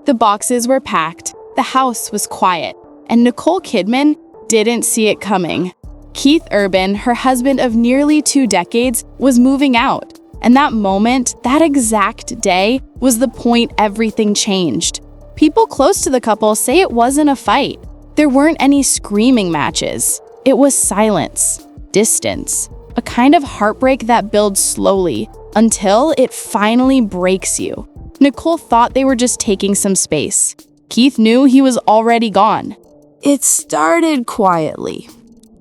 The boxes were packed, the house was quiet, and Nicole Kidman didn't see it coming. Keith Urban, her husband of nearly 2 decades, was moving out. And that moment, that exact day, was the point everything changed. People close to the couple say it wasn't a fight. There weren't any screaming matches. It was silence, distance, a kind of heartbreak that builds slowly until it finally breaks you. Nicole thought they were just taking some space. Keith knew he was already gone. It started quietly.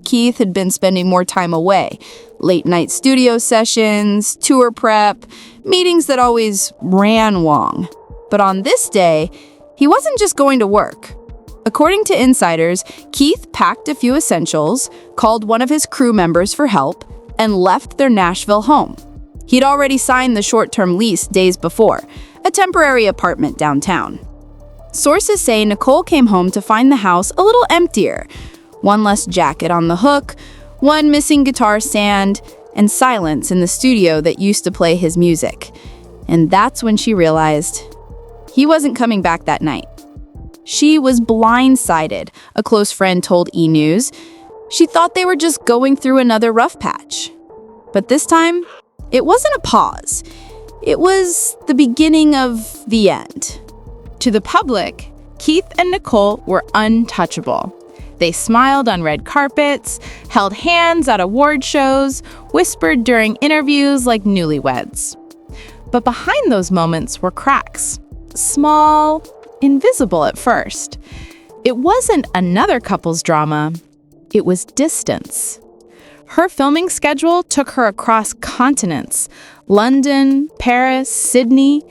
Keith had been spending more time away. Late-night studio sessions, tour prep, meetings that always ran long. But on this day, he wasn't just going to work. According to insiders, Keith packed a few essentials, called one of his crew members for help, and left their Nashville home. He'd already signed the short-term lease days before, a temporary apartment downtown. Sources say Nicole came home to find the house a little emptier. One less jacket on the hook, one missing guitar stand, and silence in the studio that used to play his music. And that's when she realized he wasn't coming back that night. She was blindsided, a close friend told E! News. She thought they were just going through another rough patch. But this time, it wasn't a pause. It was the beginning of the end. To the public, Keith and Nicole were untouchable. They smiled on red carpets, held hands at award shows, whispered during interviews like newlyweds. But behind those moments were cracks. Small, invisible at first. It wasn't another couple's drama. It was distance. Her filming schedule took her across continents: London, Paris, Sydney.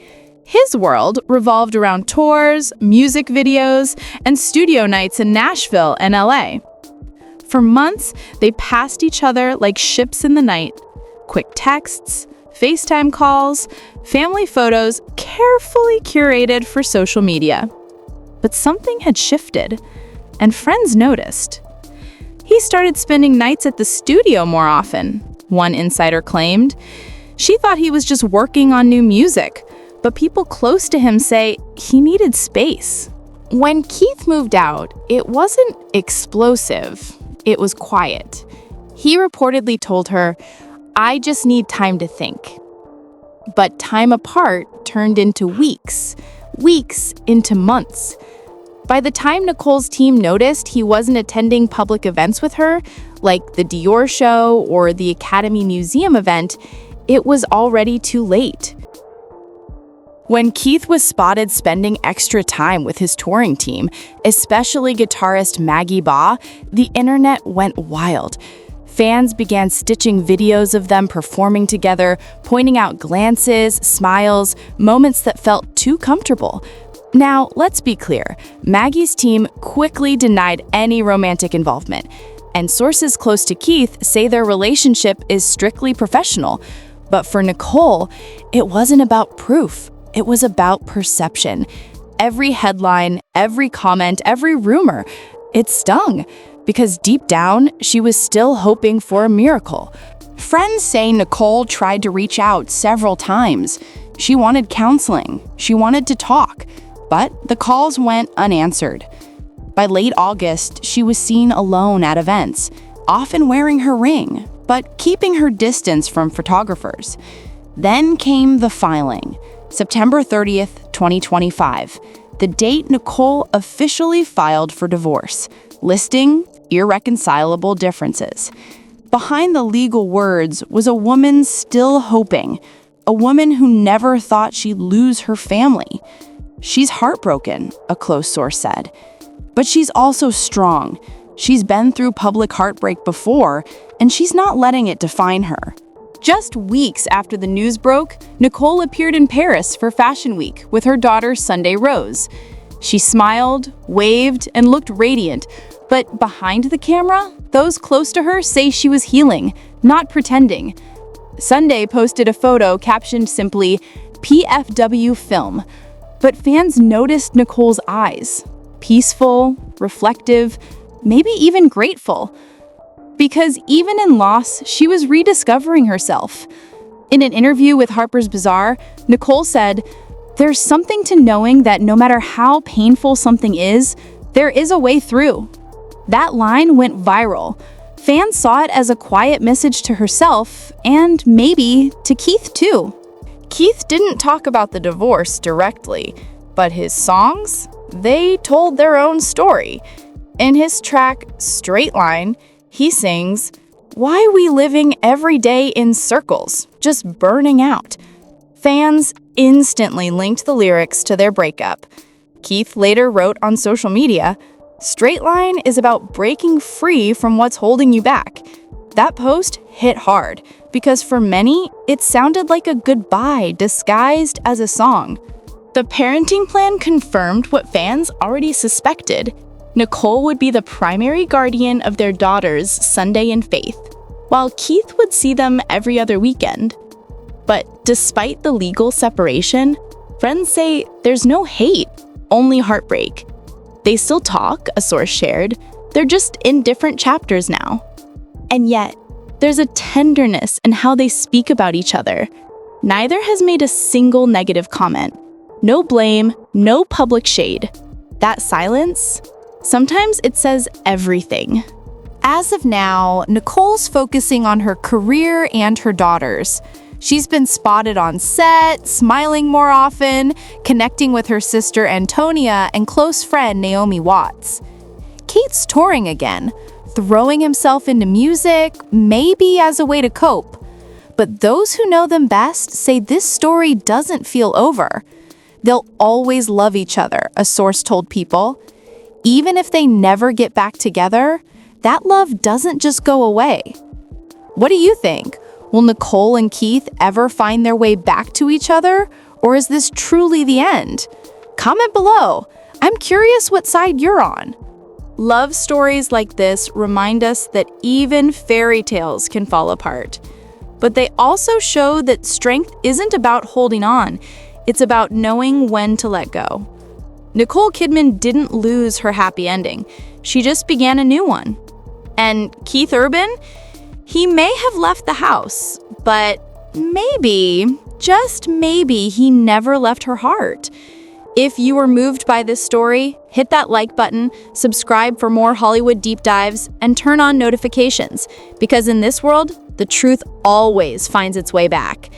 His world revolved around tours, music videos, and studio nights in Nashville and LA. For months, they passed each other like ships in the night. Quick texts, FaceTime calls, family photos carefully curated for social media. But something had shifted, and friends noticed. He started spending nights at the studio more often, one insider claimed. She thought he was just working on new music, but people close to him say he needed space. When Keith moved out, it wasn't explosive. It was quiet. He reportedly told her, "I just need time to think." But time apart turned into weeks, weeks into months. By the time Nicole's team noticed he wasn't attending public events with her, like the Dior show or the Academy Museum event, it was already too late. When Keith was spotted spending extra time with his touring team, especially guitarist Maggie Ba, the internet went wild. Fans began stitching videos of them performing together, pointing out glances, smiles, moments that felt too comfortable. Now, let's be clear, Maggie's team quickly denied any romantic involvement, and sources close to Keith say their relationship is strictly professional. But for Nicole, it wasn't about proof. It was about perception. Every headline, every comment, every rumor, it stung, because deep down, she was still hoping for a miracle. Friends say Nicole tried to reach out several times. She wanted counseling. She wanted to talk. But the calls went unanswered. By late August, she was seen alone at events, often wearing her ring, but keeping her distance from photographers. Then came the filing. September 30th, 2025, the date Nicole officially filed for divorce, listing irreconcilable differences. Behind the legal words was a woman still hoping, a woman who never thought she'd lose her family. She's heartbroken, a close source said. But she's also strong. She's been through public heartbreak before, and she's not letting it define her. Just weeks after the news broke, Nicole appeared in Paris for Fashion Week with her daughter Sunday Rose. She smiled, waved, and looked radiant, but behind the camera, those close to her say she was healing, not pretending. Sunday posted a photo captioned simply, "PFW Film," but fans noticed Nicole's eyes, peaceful, reflective, maybe even grateful. Because even in loss, she was rediscovering herself. In an interview with Harper's Bazaar, Nicole said, There's something to knowing that no matter how painful something is, there is a way through. That line went viral. Fans saw it as a quiet message to herself and maybe to Keith too. Keith didn't talk about the divorce directly, but his songs, they told their own story. In his track Straight Line, he sings, "Why we living every day in circles, just burning out?" Fans instantly linked the lyrics to their breakup. Keith later wrote on social media, "Straight Line is about breaking free from what's holding you back." That post hit hard because for many, it sounded like a goodbye disguised as a song. The parenting plan confirmed what fans already suspected. Nicole would be the primary guardian of their daughters Sunday in faith, while Keith would see them every other weekend. But despite the legal separation, friends say there's no hate, only heartbreak. They still talk, a source shared. They're just in different chapters now. And yet, there's a tenderness in how they speak about each other. Neither has made a single negative comment. No blame, no public shade. That silence, sometimes it says everything. As of now, Nicole's focusing on her career and her daughters. She's been spotted on set, smiling more often, connecting with her sister Antonia and close friend Naomi Watts. Keith's touring again, throwing himself into music, maybe as a way to cope. But those who know them best say this story doesn't feel over. They'll always love each other, a source told People. Even if they never get back together, that love doesn't just go away. What do you think? Will Nicole and Keith ever find their way back to each other? Or is this truly the end? Comment below. I'm curious what side you're on. Love stories like this remind us that even fairy tales can fall apart. But they also show that strength isn't about holding on. It's about knowing when to let go. Nicole Kidman didn't lose her happy ending. She just began a new one. And Keith Urban? He may have left the house, but maybe, just maybe, he never left her heart. If you were moved by this story, hit that like button, subscribe for more Hollywood deep dives, and turn on notifications, because in this world, the truth always finds its way back.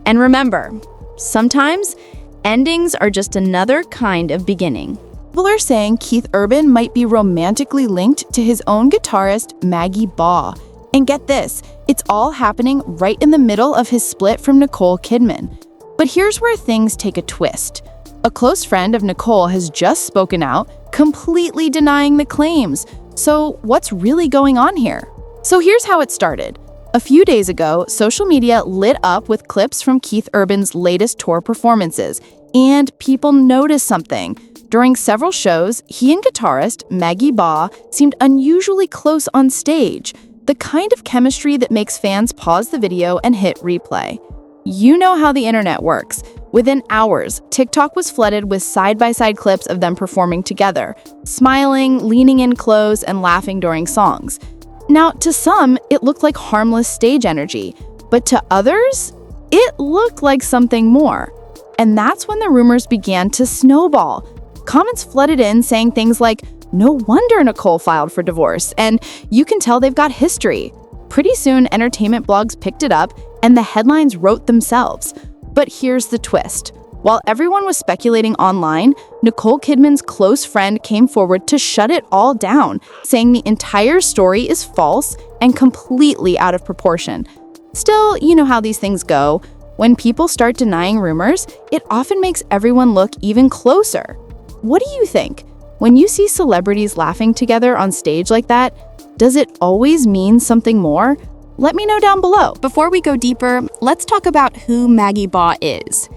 And remember, sometimes endings are just another kind of beginning. People are saying Keith Urban might be romantically linked to his own guitarist, Maggie Baugh. And get this, it's all happening right in the middle of his split from Nicole Kidman. But here's where things take a twist. A close friend of Nicole has just spoken out, completely denying the claims. So what's really going on here? So here's how it started. A few days ago, social media lit up with clips from Keith Urban's latest tour performances, and people noticed something. During several shows, he and guitarist Maggie Baugh seemed unusually close on stage, the kind of chemistry that makes fans pause the video and hit replay. You know how the internet works. Within hours, TikTok was flooded with side-by-side clips of them performing together, smiling, leaning in close, and laughing during songs. Now, to some, it looked like harmless stage energy, but to others, it looked like something more. And that's when the rumors began to snowball. Comments flooded in saying things like, "No wonder Nicole filed for divorce," and "You can tell they've got history." Pretty soon, entertainment blogs picked it up, and the headlines wrote themselves. But here's the twist. While everyone was speculating online, Nicole Kidman's close friend came forward to shut it all down, saying the entire story is false and completely out of proportion. Still, you know how these things go. When people start denying rumors, it often makes everyone look even closer. What do you think? When you see celebrities laughing together on stage like that, does it always mean something more? Let me know down below. Before we go deeper, let's talk about who Maggie Baugh is.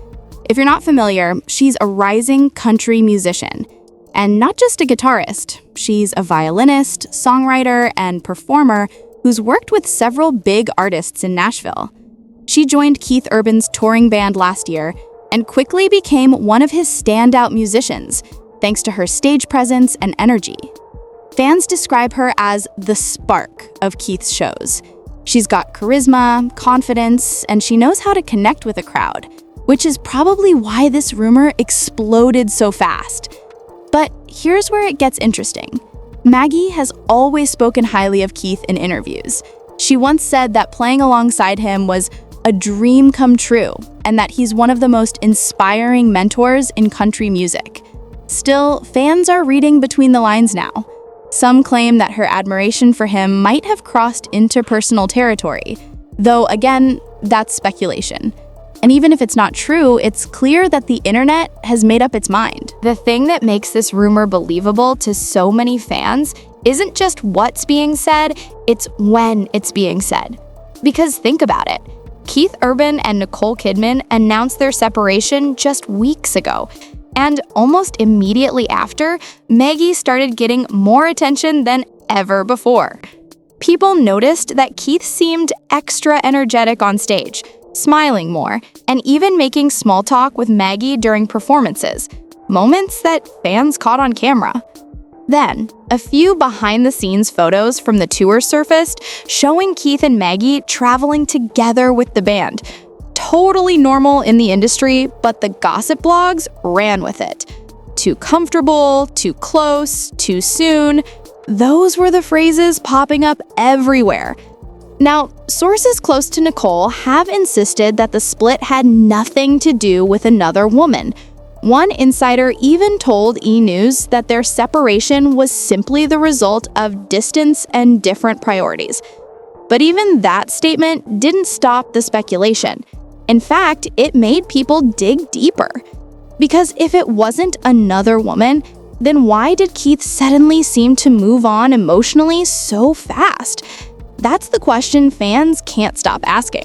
If you're not familiar, she's a rising country musician. And not just a guitarist. She's a violinist, songwriter, and performer who's worked with several big artists in Nashville. She joined Keith Urban's touring band last year and quickly became one of his standout musicians, thanks to her stage presence and energy. Fans describe her as the spark of Keith's shows. She's got charisma, confidence, and she knows how to connect with a crowd, which is probably why this rumor exploded so fast. But here's where it gets interesting. Maggie has always spoken highly of Keith in interviews. She once said that playing alongside him was a dream come true, and that he's one of the most inspiring mentors in country music. Still, fans are reading between the lines now. Some claim that her admiration for him might have crossed interpersonal territory, though again, that's speculation. And even if it's not true, it's clear that the internet has made up its mind. The thing that makes this rumor believable to so many fans isn't just what's being said, it's when it's being said. Because think about it. Keith Urban and Nicole Kidman announced their separation just weeks ago. And almost immediately after, Maggie started getting more attention than ever before. People noticed that Keith seemed extra energetic on stage, smiling more, and even making small talk with Maggie during performances, moments that fans caught on camera. Then, a few behind-the-scenes photos from the tour surfaced, showing Keith and Maggie traveling together with the band. Totally normal in the industry, but the gossip blogs ran with it. Too comfortable, too close, too soon. Those were the phrases popping up everywhere. Now, sources close to Nicole have insisted that the split had nothing to do with another woman. One insider even told E! News that their separation was simply the result of distance and different priorities. But even that statement didn't stop the speculation. In fact, it made people dig deeper. Because if it wasn't another woman, then why did Keith suddenly seem to move on emotionally so fast? That's the question fans can't stop asking.